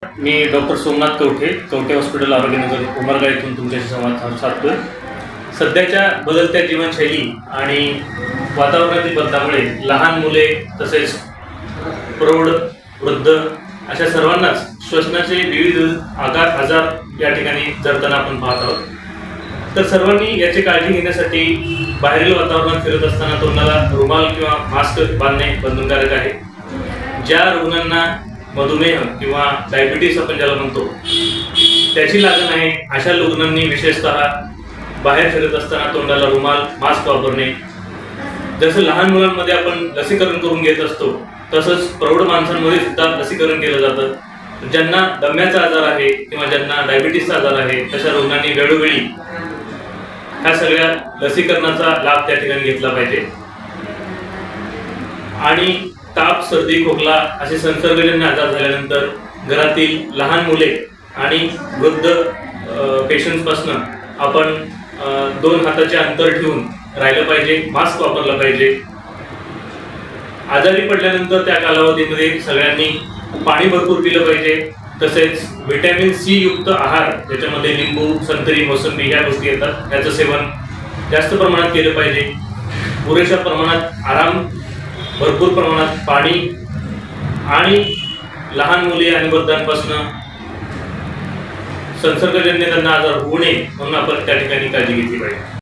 मी doctor Somnath Kavathe hospital आरोग्यनगर Umarga येथून तुमच्याशी संवाद साधतोय. सध्याच्या बदलत्या जीवनशैली आणि वातावरणातील बदलामुळे लहान मुले तसेच प्रौढ वृद्ध अशा सर्वांनाच श्वसनाचे विविध आजार या ठिकाणी जडताना आपण पाहत आहोत. तर सर्वांनी याची काळजी घेण्यासाठी बाहेरील वातावरणात फिरत असताना तोंडाला रुमाल किंवा मास्क बांधणे बंधनकारक आहे. ज्या रुग्णांना मधुमेह किंवा डायबिटीस आपण ज्याला म्हणतो त्याची लागण आहे अशा रुग्णांनी विशेषतः बाहेर फिरत असताना तोंडाला रुमाल मास्क वापरणे. जसं लहान मुलांमध्ये आपण लसीकरण करून घेत असतो तसंच प्रौढ माणसांमध्ये सुद्धा लसीकरण केलं जातं. ज्यांना दम्याचा आजार आहे किंवा ज्यांना डायबिटीसचा आजार आहे तशा रुग्णांनी वेळोवेळी ह्या सगळ्या लसीकरणाचा लाभ त्या ठिकाणी घेतला पाहिजे. आणि ताप सर्दी खोकला असे संसर्गजन्य आजार झाल्यानंतर घरातील लहान मुले आणि वृद्ध पेशंट्सपासून आपण 2 हाताचे अंतर ठेवून राहिलं पाहिजे, मास्क वापरला पाहिजे. आजारी पडल्यानंतर त्या कालावधीमध्ये सगळ्यांनी पाणी भरपूर पिलं पाहिजे. तसेच व्हिटॅमिन सी युक्त आहार ज्याच्यामध्ये लिंबू संत्री मोसंबी ह्या गोष्टी येतात याचं सेवन जास्त प्रमाणात केलं पाहिजे. पुरेशा प्रमाणात आराम, भरपूर प्रमाणात पाणी आणि लहान मुले आणि वृद्धांपासून संसर्गजन्य त्यांना आजार होऊ नये म्हणून आपण त्या ठिकाणी काळजी घेतली पाहिजे.